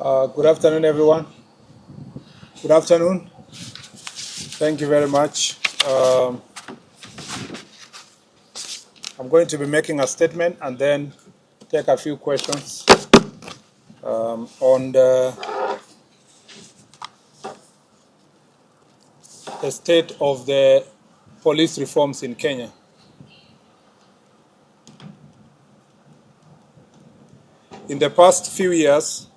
Good afternoon, everyone. Good afternoon. Thank you very much. I'm going to be making a statement and then take a few questions on the state of the police reforms in Kenya. In the past few years,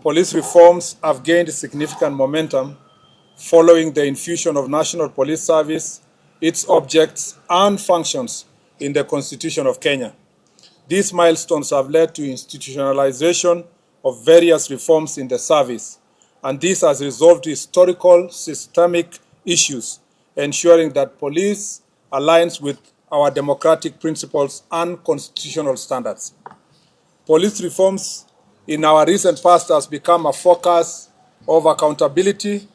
police reforms have gained significant momentum following the infusion of National Police Service, its objects and functions in the Constitution of Kenya. These milestones have led to institutionalization of various reforms in the service, and this has resolved historical systemic issues, ensuring that police aligns with our democratic principles and constitutional standards. Police reforms in our recent past has become a focus of accountability,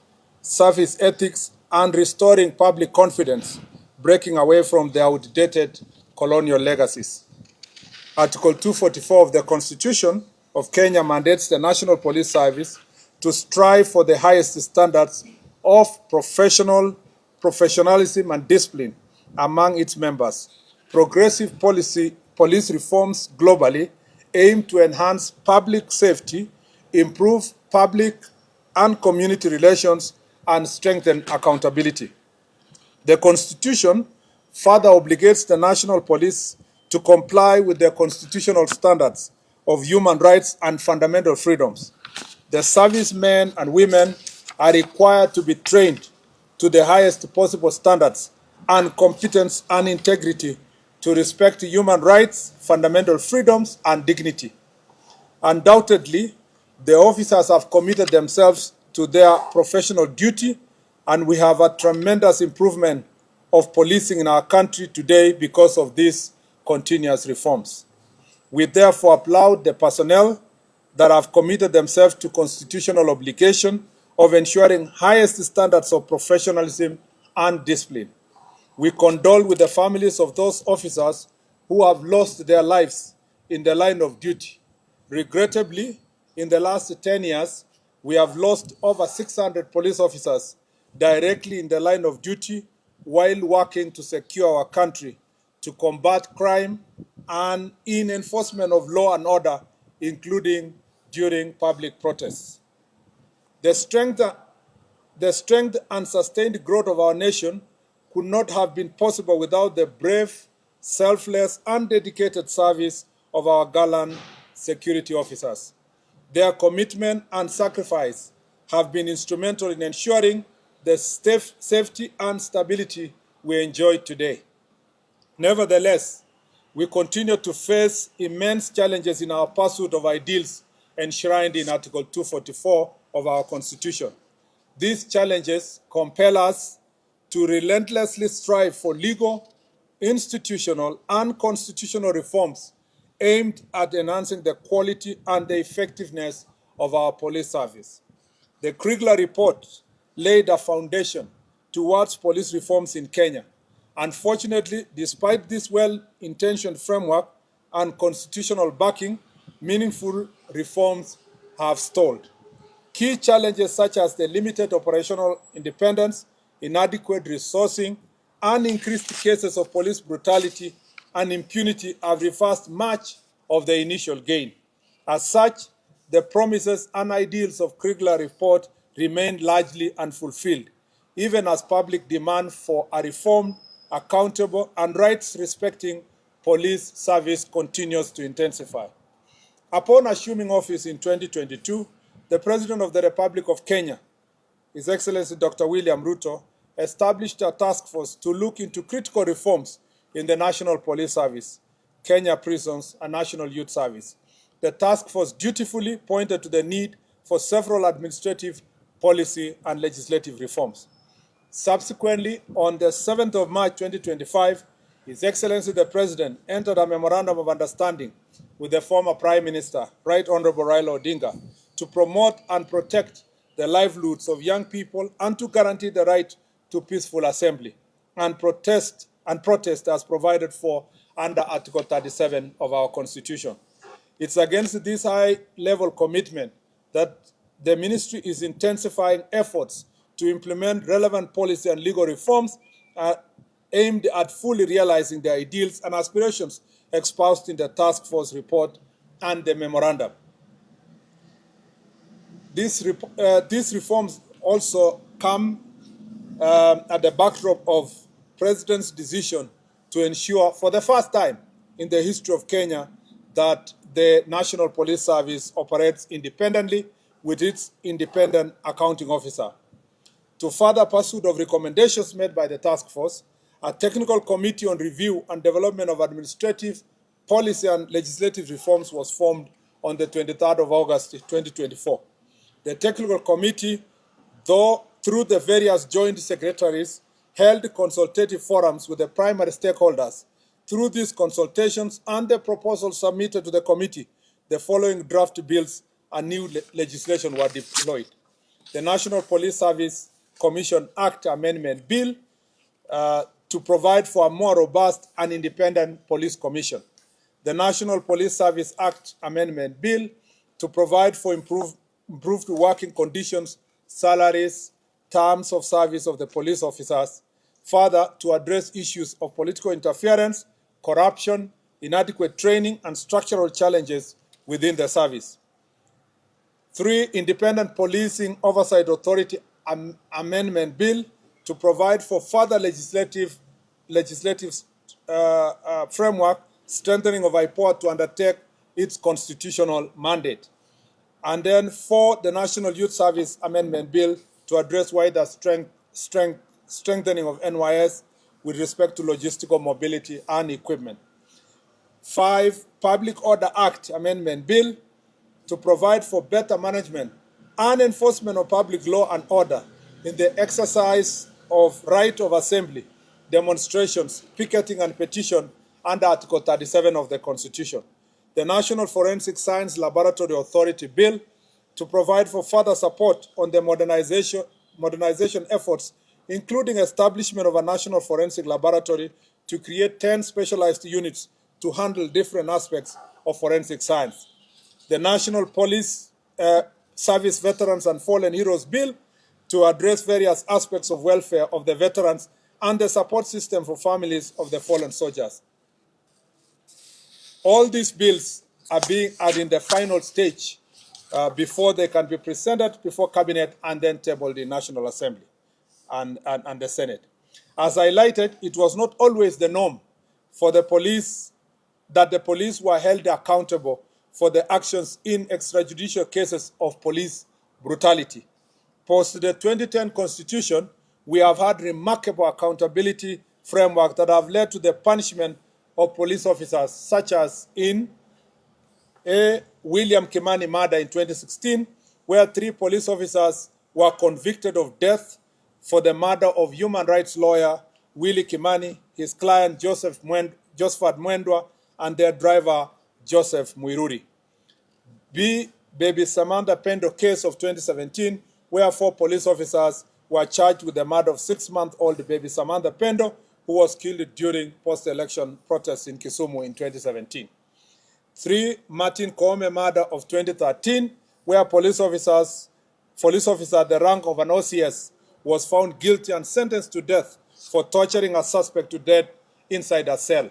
service ethics, and restoring public confidence, breaking away from the outdated colonial legacies. Article 244 of the Constitution of Kenya mandates the National Police Service to strive for the highest standards of professionalism and discipline among its members. Progressive police reforms globally aim to enhance public safety, improve public and community relations, and strengthen accountability. The Constitution further obligates the National Police to comply with the constitutional standards of human rights and fundamental freedoms. The servicemen and women are required to be trained to the highest possible standards and competence and integrity to respect human rights, fundamental freedoms, and dignity. Undoubtedly, the officers have committed themselves to their professional duty, and we have a tremendous improvement of policing in our country today because of these continuous reforms. We therefore applaud the personnel that have committed themselves to constitutional obligation of ensuring highest standards of professionalism and discipline. We condole with the families of those officers who have lost their lives in the line of duty. Regrettably, in the last 10 years, we have lost over 600 police officers directly in the line of duty while working to secure our country, to combat crime, and in enforcement of law and order, including during public protests. The strength and sustained growth of our nation could not have been possible without the brave, selfless, and dedicated service of our gallant security officers. Their commitment and sacrifice have been instrumental in ensuring the safety and stability we enjoy today. Nevertheless, we continue to face immense challenges in our pursuit of ideals enshrined in Article 244 of our Constitution. These challenges compel us to relentlessly strive for legal, institutional, and constitutional reforms aimed at enhancing the quality and the effectiveness of our police service. The Kriegler report laid a foundation towards police reforms in Kenya. Unfortunately, despite this well-intentioned framework and constitutional backing, meaningful reforms have stalled. Key challenges such as the limited operational independence, inadequate resourcing, and increased cases of police brutality and impunity have reversed much of the initial gain. As such, the promises and ideals of Kriegler report remain largely unfulfilled, even as public demand for a reformed, accountable, and rights-respecting police service continues to intensify. Upon assuming office in 2022, the President of the Republic of Kenya, His Excellency Dr. William Ruto, established a task force to look into critical reforms in the National Police Service, Kenya Prisons, and National Youth Service. The task force dutifully pointed to the need for several administrative, policy, and legislative reforms. Subsequently, on the 7th of March 2025, His Excellency the President entered a memorandum of understanding with the former Prime Minister, Right Honorable Raila Odinga, to promote and protect the livelihoods of young people and to guarantee the right to peaceful assembly and protest as provided for under Article 37 of our Constitution. It's against this high-level commitment that the ministry is intensifying efforts to implement relevant policy and legal reforms aimed at fully realizing the ideals and aspirations espoused in the task force report and the memorandum. These reforms also come at the backdrop of President's decision to ensure, for the first time in the history of Kenya, that the National Police Service operates independently with its independent accounting officer. To further pursuit of recommendations made by the task force, a technical committee on review and development of administrative, policy and legislative reforms was formed on the 23rd of August 2024. The technical committee, through the various joint secretaries, held consultative forums with the primary stakeholders. Through these consultations and the proposals submitted to the committee, the following draft bills and new legislation were deployed. The National Police Service Commission Act Amendment Bill to provide for a more robust and independent police commission. The National Police Service Act Amendment Bill to provide for improved working conditions, salaries, terms of service of the police officers. Further, to address issues of political interference, corruption, inadequate training, and structural challenges within the service. 3, Independent Policing Oversight Authority Amendment Bill to provide for further legislative framework, strengthening of IPOA to undertake its constitutional mandate. And then 4, the National Youth Service Amendment Bill to address wider strengthening of NYS with respect to logistical mobility and equipment. 5, Public Order Act Amendment Bill to provide for better management and enforcement of public law and order in the exercise of right of assembly, demonstrations, picketing, and petition under Article 37 of the Constitution. The National Forensic Science Laboratory Authority Bill to provide for further support on the modernization efforts, including establishment of a National Forensic Laboratory to create 10 specialized units to handle different aspects of forensic science. The National Police Service Veterans and Fallen Heroes Bill to address various aspects of welfare of the veterans and the support system for families of the fallen soldiers. All these bills are in the final stage before they can be presented before Cabinet and then tabled in National Assembly and the Senate. As highlighted, it was not always the norm for the police that the police were held accountable for the actions in extrajudicial cases of police brutality. Post the 2010 Constitution, we have had remarkable accountability framework that have led to the punishment of police officers, such as in William Kimani murder in 2016, where 3 police officers were convicted of death for the murder of human rights lawyer Willie Kimani, his client Josephat Mwendwa, and their driver Joseph Muiruri. B. Baby Samantha Pendo case of 2017, where 4 police officers were charged with the murder of 6-month-old baby Samantha Pendo, who was killed during post-election protests in Kisumu in 2017. 3. Martin Koome murder of 2013, where police officer at the rank of an OCS was found guilty and sentenced to death for torturing a suspect to death inside a cell.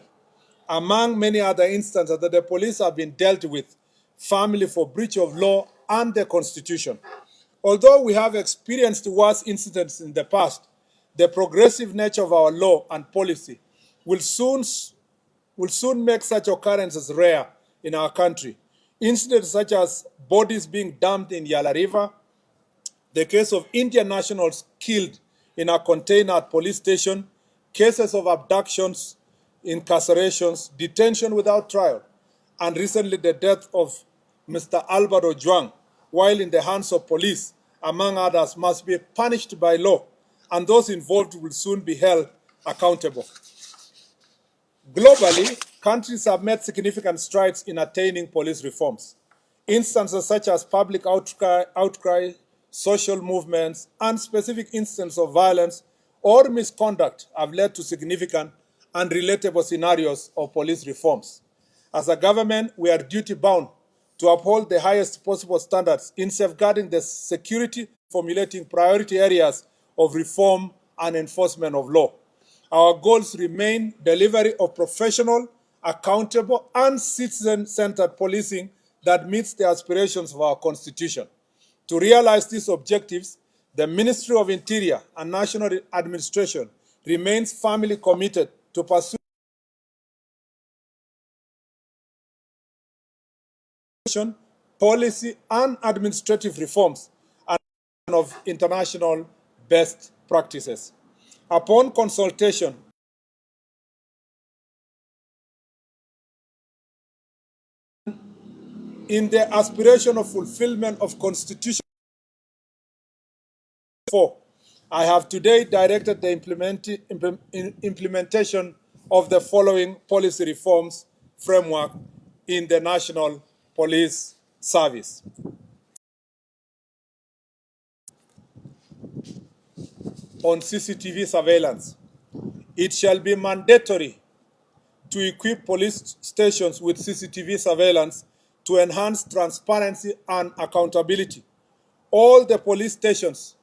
Among many other instances that the police have been dealt with, family for breach of law and the Constitution. Although we have experienced worse incidents in the past, the progressive nature of our law and policy will soon make such occurrences rare in our country. Incidents such as bodies being dumped in Yala River, the case of Indian nationals killed in a container at police station, cases of abductions, incarcerations, detention without trial, and recently the death of Mr. Albert Ojwang, while in the hands of police, among others, must be punished by law, and those involved will soon be held accountable. Globally, countries have made significant strides in attaining police reforms. Instances such as public outcry, social movements, and specific instances of violence or misconduct have led to significant and relatable scenarios of police reforms. As a government, we are duty-bound to uphold the highest possible standards in safeguarding the security, formulating priority areas of reform and enforcement of law. Our goals remain delivery of professional, accountable, and citizen-centered policing that meets the aspirations of our Constitution. To realize these objectives, the Ministry of Interior and National Administration remains firmly committed to pursue policy and administrative reforms and of international best practices. Upon consultation in the aspiration of fulfillment of Constitution 4, I have today directed the implementation of the following policy reforms framework in the National Police Service. On CCTV surveillance, it shall be mandatory to equip police stations with CCTV surveillance to enhance transparency and accountability. All the police stations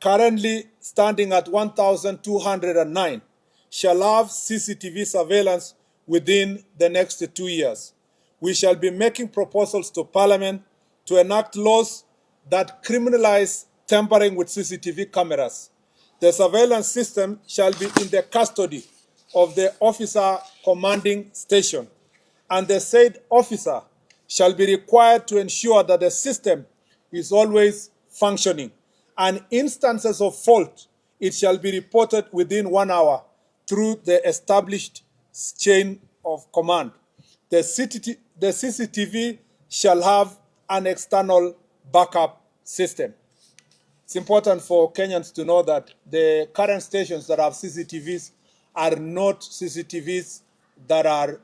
currently standing at 1,209 shall have CCTV surveillance within the next 2 years. We shall be making proposals to Parliament to enact laws that criminalize tampering with CCTV cameras. The surveillance system shall be in the custody of the officer commanding station, and the said officer shall be required to ensure that the system is always functioning, and instances of fault, it shall be reported within 1 hour through the established chain of command. The CCTV shall have an external backup system. It's important for Kenyans to know that the current stations that have CCTVs are not CCTVs that are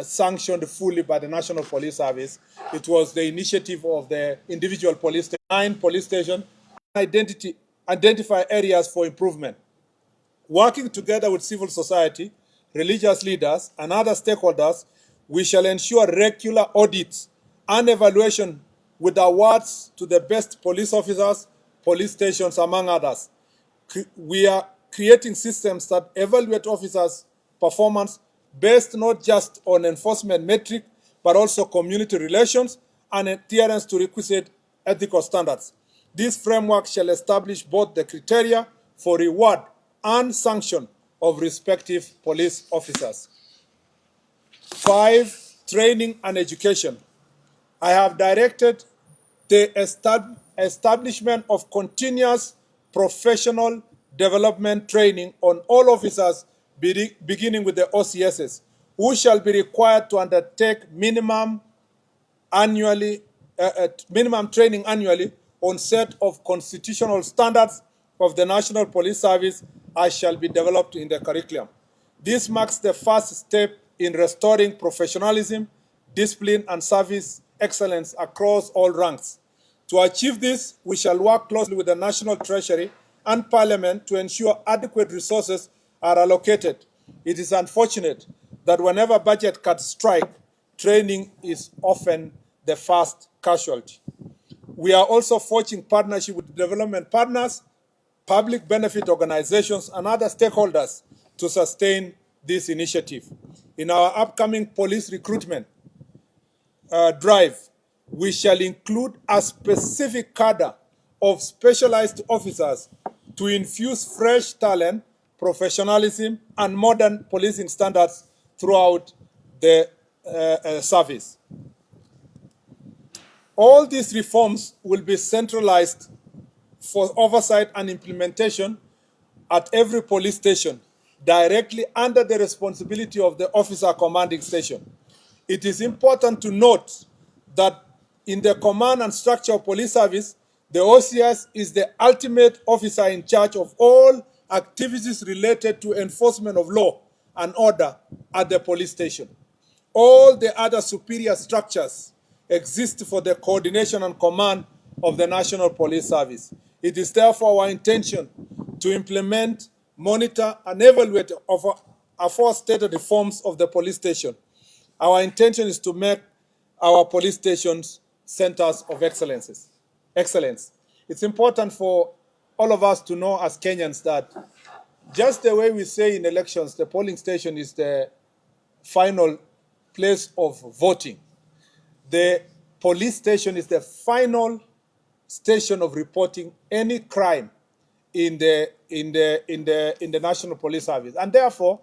sanctioned fully by the National Police Service. It was the initiative of the individual police station, 9 police stations, identify areas for improvement. Working together with civil society, religious leaders, and other stakeholders, we shall ensure regular audits and evaluation with awards to the best police officers, police stations, among others. We are creating systems that evaluate officers' performance based not just on enforcement metric, but also community relations and adherence to requisite ethical standards. This framework shall establish both the criteria for reward and sanction of respective police officers. 5, training and education. I have directed the establishment of continuous professional development training on all officers, beginning with the OCSs, who shall be required to undertake minimum training annually on set of constitutional standards of the National Police Service, as shall be developed in the curriculum. This marks the first step in restoring professionalism, discipline, and service excellence across all ranks. To achieve this, we shall work closely with the National Treasury and Parliament to ensure adequate resources are allocated. It is unfortunate that whenever budget cuts strike, training is often the first casualty. We are also forging partnership with development partners, public benefit organizations, and other stakeholders to sustain this initiative. In our upcoming police recruitment drive, we shall include a specific cadre of specialized officers to infuse fresh talent, professionalism, and modern policing standards throughout the service. All these reforms will be centralized for oversight and implementation at every police station, directly under the responsibility of the officer commanding station. It is important to note that in the command and structure of police service, the OCS is the ultimate officer in charge of all activities related to enforcement of law and order at the police station. All the other superior structures exist for the coordination and command of the National Police Service. It is therefore our intention to implement, monitor, and evaluate aforestated reforms of the police station. Our intention is to make our police stations centers of excellence. It's important for all of us to know as Kenyans that just the way we say in elections, the polling station is the final place of voting. The police station is the final station of reporting any crime in the National Police Service, and therefore,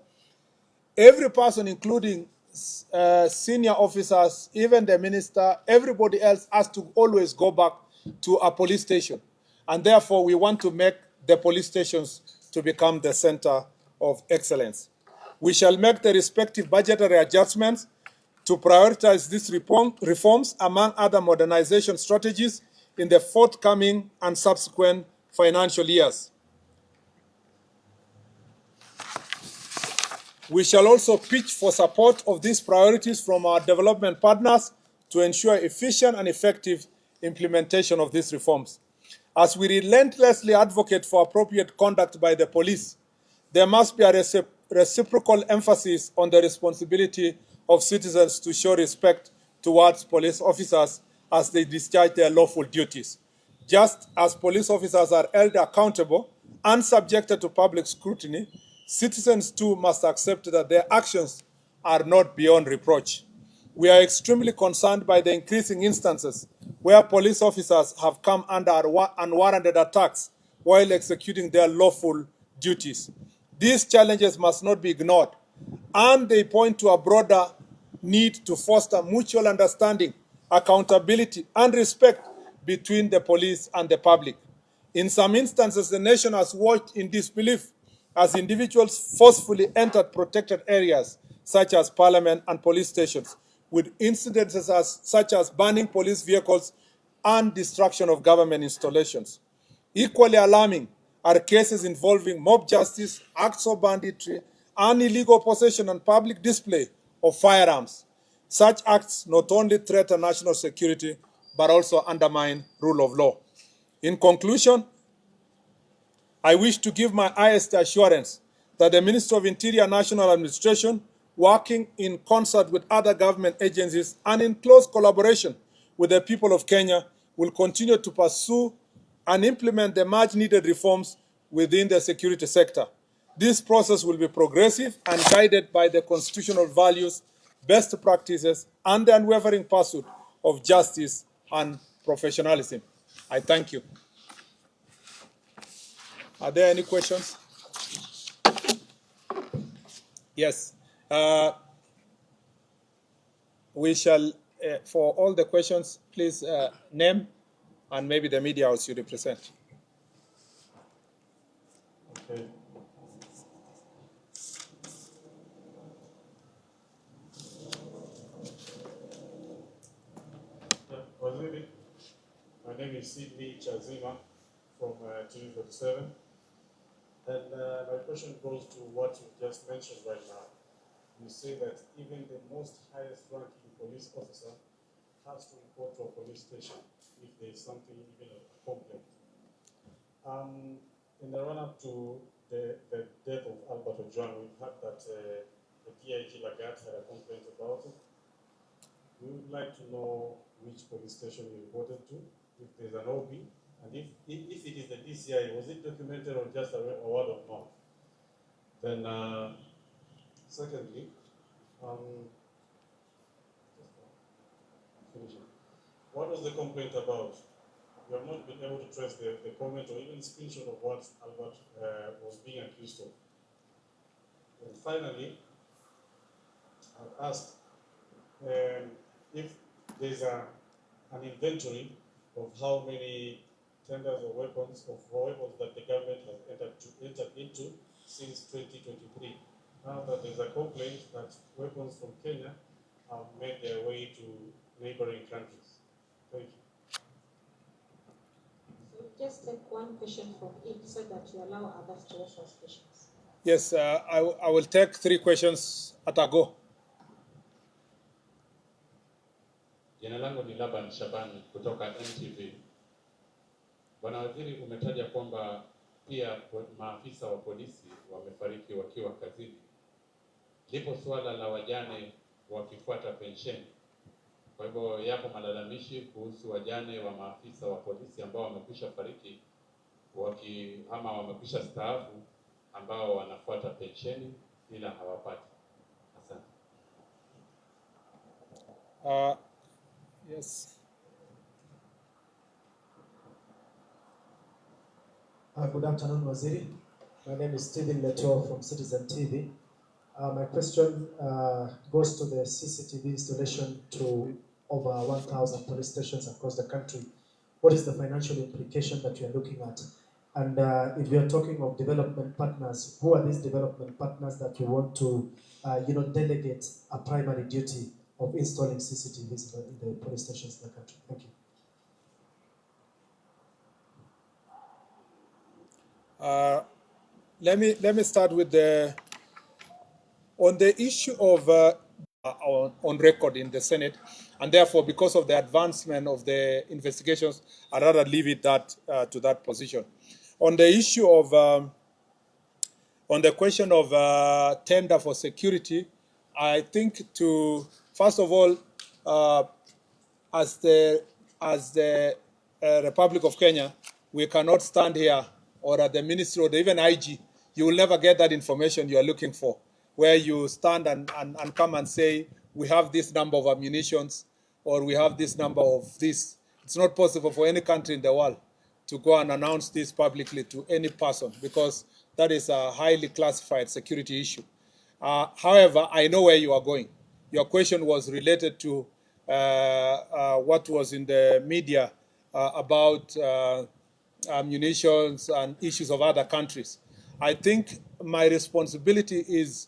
every person, including senior officers, even the minister, everybody else has to always go back to a police station, and therefore, we want to make the police stations to become the center of excellence. We shall make the respective budgetary adjustments to prioritize these reforms among other modernization strategies in the forthcoming and subsequent financial years. We shall also pitch for support of these priorities from our development partners to ensure efficient and effective implementation of these reforms. As we relentlessly advocate for appropriate conduct by the police, there must be a reciprocal emphasis on the responsibility of citizens to show respect towards police officers as they discharge their lawful duties. Just as police officers are held accountable and subjected to public scrutiny, citizens too must accept that their actions are not beyond reproach. We are extremely concerned by the increasing instances where police officers have come under unwarranted attacks while executing their lawful duties. These challenges must not be ignored, and they point to a broader need to foster mutual understanding, accountability, and respect between the police and the public. In some instances, the nation has watched in disbelief as individuals forcefully entered protected areas such as parliament and police stations, with incidences such as burning police vehicles and destruction of government installations. Equally alarming are cases involving mob justice, acts of banditry, and illegal possession and public display of firearms. Such acts not only threaten national security, but also undermine rule of law. In conclusion, I wish to give my highest assurance that the Ministry of Interior National Administration, working in concert with other government agencies and in close collaboration with the people of Kenya, will continue to pursue and implement the much-needed reforms within the security sector. This process will be progressive and guided by the constitutional values, best practices, and the unwavering pursuit of justice and professionalism. I thank you. Are there any questions? Yes. We shall, for all the questions, please name and maybe the media house you represent. Okay. My name is Sidney Chazima from TV47. And my question goes to what you just mentioned right now. You say that even the most highest ranking police officer has to report to a police station if there is something, even a complaint. In the run-up to the death of Albert Ojwang, we've heard that the DIG Lagat had a complaint about it. We would like to know which police station you reported to, if there's an OB, and if it is the DCI, was it documented or just a word of mouth? Then, secondly, what was the complaint about? You have not been able to trace the comment or even screenshot of what Albert was being accused of. And finally, I've asked if there's an inventory of how many tenders or weapons that the government has entered into since 2023. Now that there's a complaint that weapons from Kenya have made their way to neighboring countries. Thank you. So just take one question from each so that you allow others to ask us questions. Yes, I will take 3 questions at a go. Jina langu ni Laban Shabani kutoka NTV. Bwana Waziri, umetaja kwamba pia maafisa wa polisi wamefariki wakiwa kazini. Lipo suala la wajane wakifuata pensheni. Kwa hivyo yapo malalamishi kuhusu wajane wa maafisa wa polisi ambao wamekwisha fariki ama wamekwisha staafu ambao wanafuata pensheni ila hawapati. Asante. Yes. Good afternoon, Waziri. My name is Stephen Leto from Citizen TV. My question goes to the CCTV installation to over 1,000 police stations across the country. What is the financial implication that you are looking at? And if you are talking of development partners, who are these development partners that you want to, delegate a primary duty of installing CCTVs in the police stations in the country? Thank you. Let me start with on the issue of on record in the Senate, and therefore, because of the advancement of the investigations, I'd rather leave it to that position. On the issue of on the question of tender for security, I think first of all, as the Republic of Kenya, we cannot stand here or at the ministry or even IG. You will never get that information you are looking for, where you stand and come and say, we have this number of ammunitions or we have this number of this. It's not possible for any country in the world to go and announce this publicly to any person, because that is a highly classified security issue. However, I know where you are going. Your question was related to what was in the media about munitions and issues of other countries. I think my responsibility is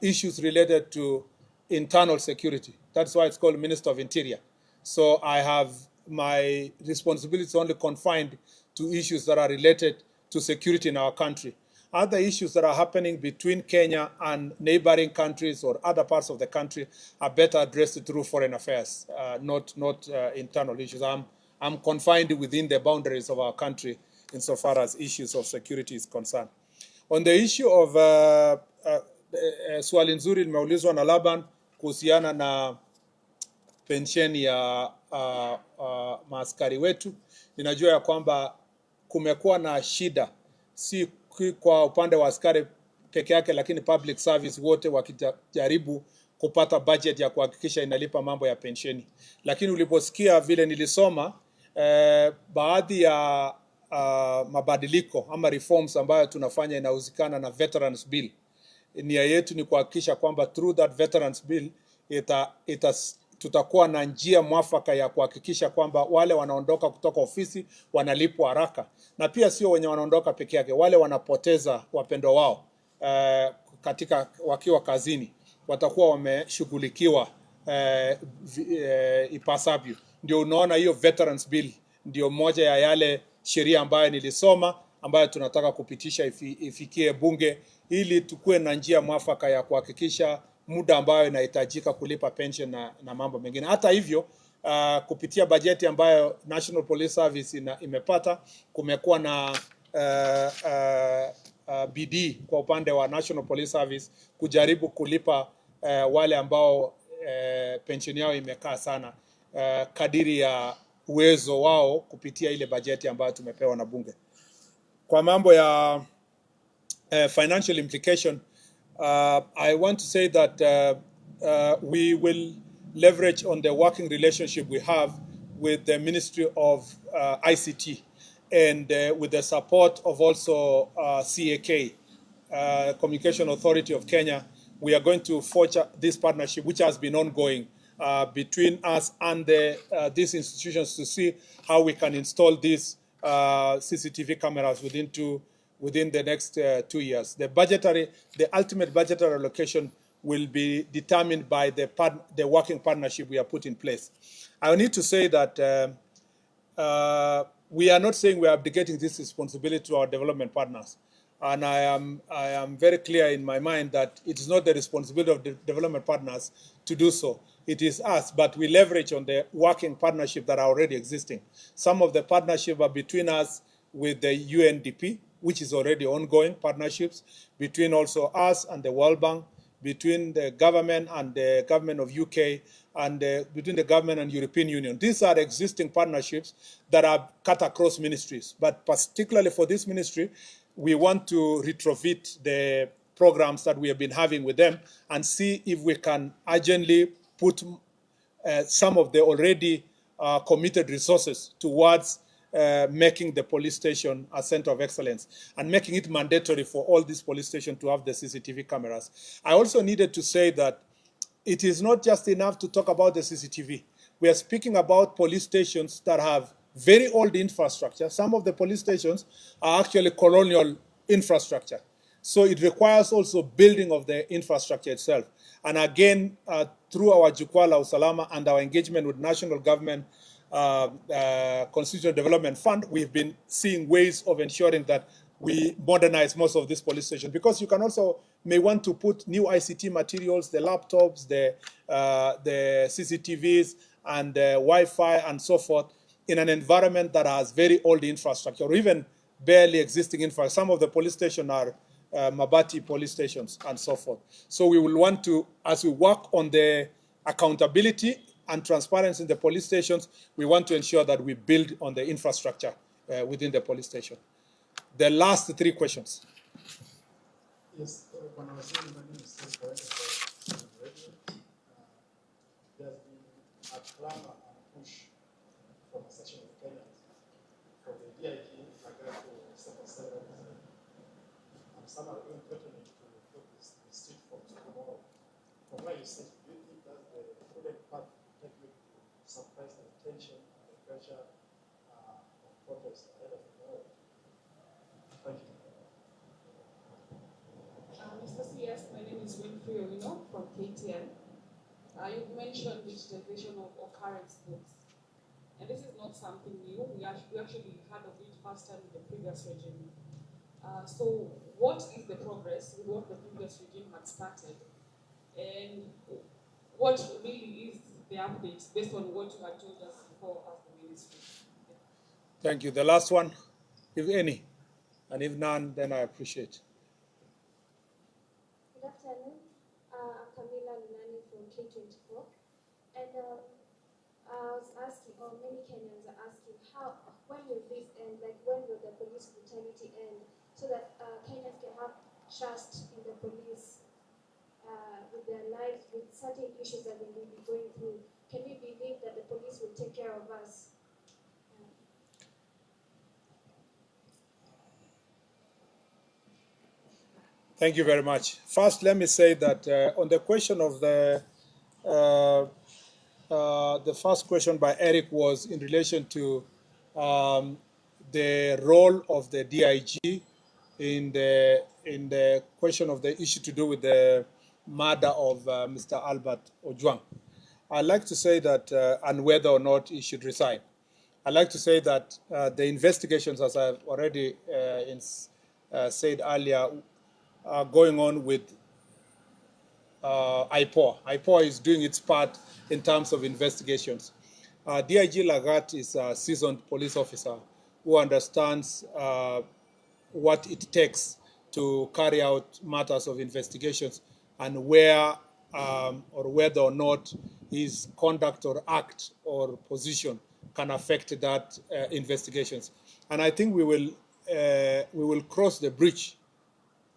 issues related to internal security. That's why it's called Minister of Interior. So I have my responsibilities only confined to issues that are related to security in our country. Other issues that are happening between Kenya and neighboring countries or other parts of the country are better addressed through foreign affairs, not internal issues. I'm confined within the boundaries of our country insofar as issues of security is concerned. On the issue of swali nzuri limeulizwa na Laban kuhusiana na pensheni ya maaskari wetu. Ninajua ya kwamba kumekuwa na shida, si kwa upande wa askari peke yake, lakini public service wote wakijaribu kupata budget ya kuhakikisha inalipa mambo ya pensheni. Lakini uliposikia vile nilisoma baadhi ya mabadiliko ama reforms ambayo tunafanya inahusikana na Veterans Bill, nia yetu ni kuhakikisha kwamba through that Veterans Bill tutakuwa na njia mwafaka ya kuhakikisha kwamba wale wanaondoka kutoka ofisi wanalipwa haraka, na pia sio wenye wanaondoka peke yake, wale wanapoteza wapendo wao wakiwa kazini watakuwa wameshughulikiwa ipasavyo. Ndio unaona hiyo Veterans Bill ndio moja ya yale sheria ambayo nilisoma ambayo tunataka kupitisha ifikie bunge, ili tukue na njia mwafaka ya kuhakikisha muda ambayo inahitajika kulipa pension na mambo mengine. Hata hivyo, kupitia bajeti ambayo National Police Service imepata, kumekuwa na bidii kwa upande wa National Police Service kujaribu kulipa wale ambao pension yao imekaa sana kadiri ya uwezo wao kupitia ile bajeti ambayo tumepewa na bunge. Kwa mambo ya financial implication, I want to say that we will leverage on the working relationship we have with the Ministry of ICT and with the support of also CAK, Communication Authority of Kenya. We are going to forge this partnership, which has been ongoing between us and these institutions, to see how we can install these CCTV cameras within the next 2 years. The ultimate budgetary allocation will be determined by the working partnership we have put in place. I need to say that we are not saying we are abdicating this responsibility to our development partners. And I am very clear in my mind that it is not the responsibility of the development partners to do so. It is us, but we leverage on the working partnership that are already existing. Some of the partnership are between us with the UNDP, which is already ongoing partnerships, between also us and the World Bank, between the government and the government of UK, and between the government and European Union. These are existing partnerships that are cut across ministries. But particularly for this ministry, we want to retrofit the programs that we have been having with them and see if we can urgently put some of the already committed resources towards making the police station a center of excellence and making it mandatory for all these police stations to have the CCTV cameras. I also needed to say that it is not just enough to talk about the CCTV. We are speaking about police stations that have very old infrastructure. Some of the police stations are actually colonial infrastructure. So it requires also building of the infrastructure itself. And again, through our Jukwaa la Usalama and our engagement with national government Constitutional Development Fund, we've been seeing ways of ensuring that we modernize most of these police stations, because you can also may want to put new ICT materials, the laptops, the CCTVs, and the Wi-Fi and so forth in an environment that has very old infrastructure or even barely existing infrastructure. Some of the police stations are Mabati police stations and so forth. So we will want to, as we work on the accountability and transparency in the police stations, we want to ensure that we build on the infrastructure within the police station. The last three questions. Yes, when I was saying my name is Steve Radio, there's been a clamor and push from a section of Kenyans for the DIG Lagatu 77, and some are even threatening to put the street for tomorrow. From where you sit, do you think that's the prudent path to take you to suppress the tension and the pressure of protest ahead of tomorrow? Thank you. Mr. CS, my name is Winfrey Owino from KTN. You've mentioned digitization of current books. And this is not something new. We actually had of it first time in the previous regime. So what is the progress with what the previous regime had started? And what really is the update based on what you had told us before as the ministry? Thank you. The last one, if any, and if none, then I appreciate. Good afternoon. I'm Camila Lunani from K24. And I was asking, or many Kenyans are asking, when will this end? Like, when will the police brutality end? So that Kenyans can have trust in the police with their lives, with certain issues that they may be going through. Can we believe that the police will take care of us? Thank you very much. First, let me say that on the question of the first question by Eric was in relation to the role of the DIG in the question of the issue to do with the murder of Mr. Albert Ojwang. I'd like to say that, and whether or not he should resign. I'd like to say that the investigations, as I've already said earlier, are going on with IPOA. IPOA is doing its part in terms of investigations. DIG Lagat is a seasoned police officer who understands what it takes to carry out matters of investigations and where or whether or not his conduct or act or position can affect that investigations. And I think we will cross the bridge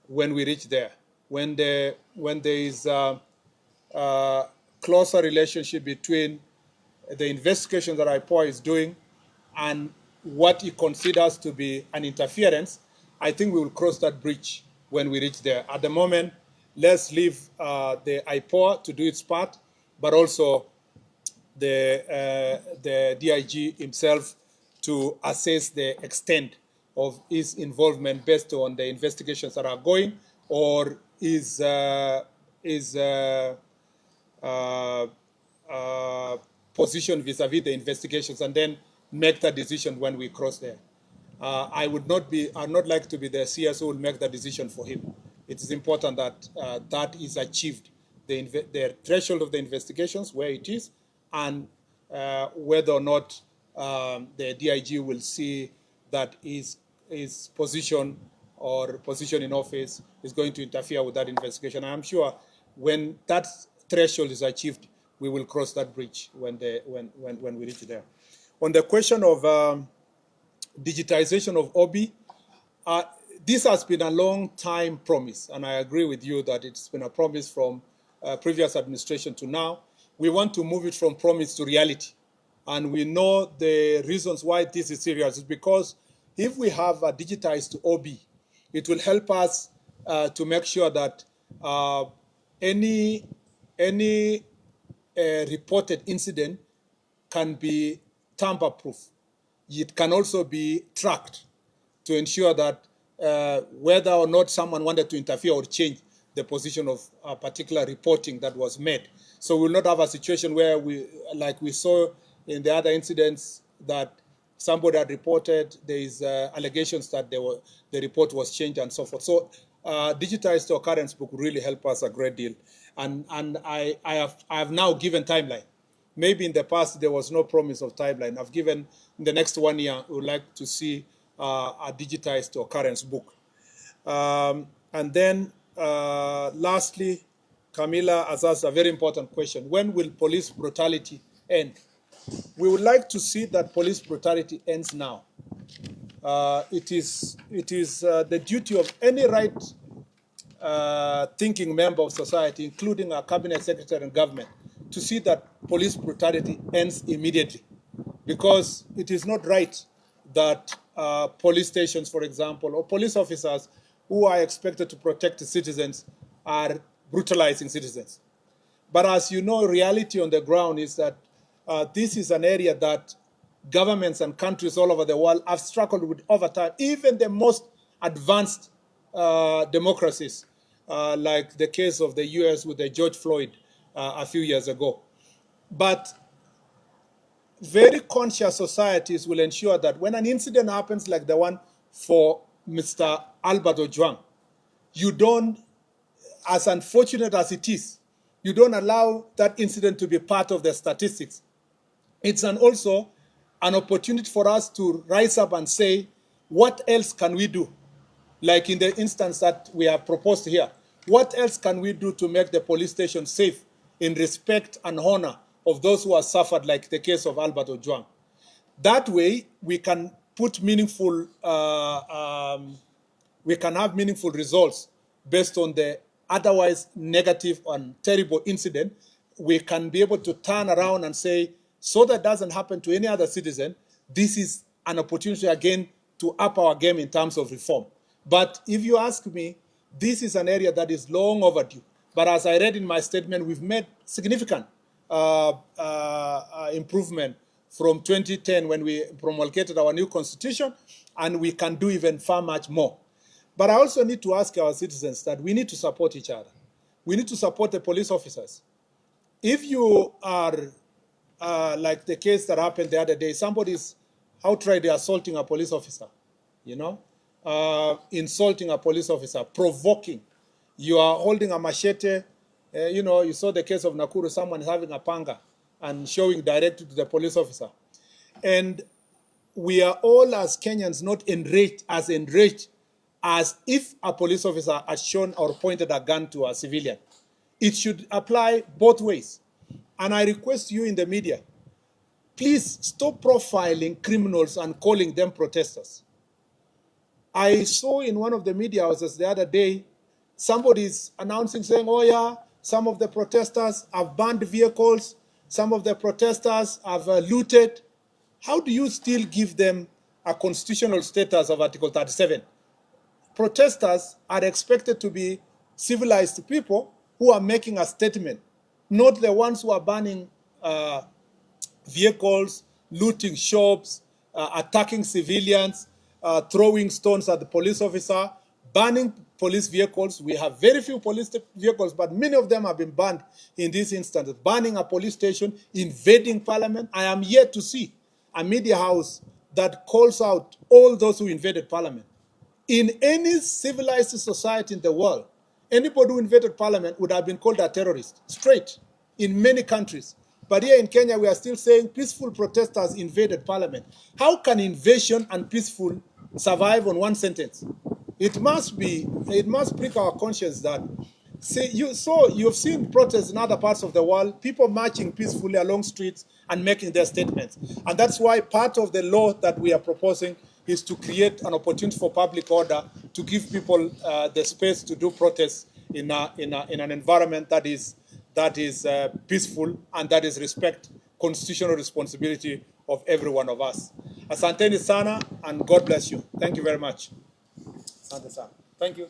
when we reach there, when there is a closer relationship between the investigation that IPOA is doing and what he considers to be an interference, I think we will cross that bridge when we reach there. At the moment, let's leave the IPOA to do its part, but also the DIG himself to assess the extent of his involvement based on the investigations that are going, or his position vis-a-vis the investigations, and then make that decision when we cross there. I would not like to be the CS who will make that decision for him. It is important that that is achieved, the threshold of the investigations, where it is, and whether or not the DIG will see that his position or position in office is going to interfere with that investigation. I'm sure when that threshold is achieved, we will cross that bridge when we reach there. On the question of digitization of OB, this has been a long time promise, and I agree with you that it's been a promise from previous administration to now. We want to move it from promise to reality. And we know the reasons why this is serious is because if we have a digitized OB, it will help us to make sure that any reported incident can be tamper-proof. It can also be tracked to ensure that whether or not someone wanted to interfere or change the position of a particular reporting that was made. So we will not have a situation where like we saw in the other incidents, that somebody had reported, there is allegations that the report was changed and so forth. So digitized occurrence book really help us a great deal. And I have now given timeline. Maybe in the past there was no promise of timeline. I've given in the next 1 year, we would like to see a digitized occurrence book. And then lastly, Camilla has asked a very important question. When will police brutality end? We would like to see that police brutality ends now. It is the duty of any right-thinking member of society, including our cabinet secretary and government, to see that police brutality ends immediately. Because it is not right that police stations, for example, or police officers who are expected to protect the citizens are brutalizing citizens. But as you know, reality on the ground is that this is an area that governments and countries all over the world have struggled with over time. Even the most advanced democracies, like the case of the US with the George Floyd a few years ago. But very conscious societies will ensure that when an incident happens like the one for Mr. Albert Ojwang, you don't, as unfortunate as it is, you don't allow that incident to be part of the statistics. It's also an opportunity for us to rise up and say, what else can we do? Like in the instance that we have proposed here, what else can we do to make the police station safe in respect and honor of those who have suffered, like the case of Albert Ojwang? That way, we can put meaningful, we can have meaningful results based on the otherwise negative and terrible incident. We can be able to turn around and say, so that doesn't happen to any other citizen, this is an opportunity again to up our game in terms of reform. But if you ask me, this is an area that is long overdue. But as I read in my statement, we've made significant improvement from 2010 when we promulgated our new constitution, and we can do even far much more. But I also need to ask our citizens that we need to support each other. We need to support the police officers. If you are like the case that happened the other day, somebody's outright assaulting a police officer, insulting a police officer, provoking. You are holding a machete. You saw the case of Nakuru, someone having a panga and showing directly to the police officer. And we are all as Kenyans not enraged as if a police officer had shown or pointed a gun to a civilian. It should apply both ways. And I request you in the media, please stop profiling criminals and calling them protesters. I saw in one of the media houses the other day, somebody's announcing, saying, oh yeah, some of the protesters have burned vehicles, some of the protesters have looted. How do you still give them a constitutional status of Article 37? Protesters are expected to be civilized people who are making a statement, not the ones who are burning vehicles, looting shops, attacking civilians, throwing stones at the police officer, burning police vehicles. We have very few police vehicles, but many of them have been burned in this instance. Burning a police station, invading parliament. I am yet to see a media house that calls out all those who invaded parliament. In any civilized society in the world, anybody who invaded parliament would have been called a terrorist, straight, in many countries. But here in Kenya, we are still saying peaceful protesters invaded parliament. How can invasion and peaceful survive on one sentence? It must prick our conscience that See, you've seen protests in other parts of the world, people marching peacefully along streets and making their statements. And that's why part of the law that we are proposing is to create an opportunity for public order to give people the space to do protests in an environment that is peaceful and that is respect constitutional responsibility of every one of us. Asanteni sana, and God bless you. Thank you very much. Asante sana. Thank you.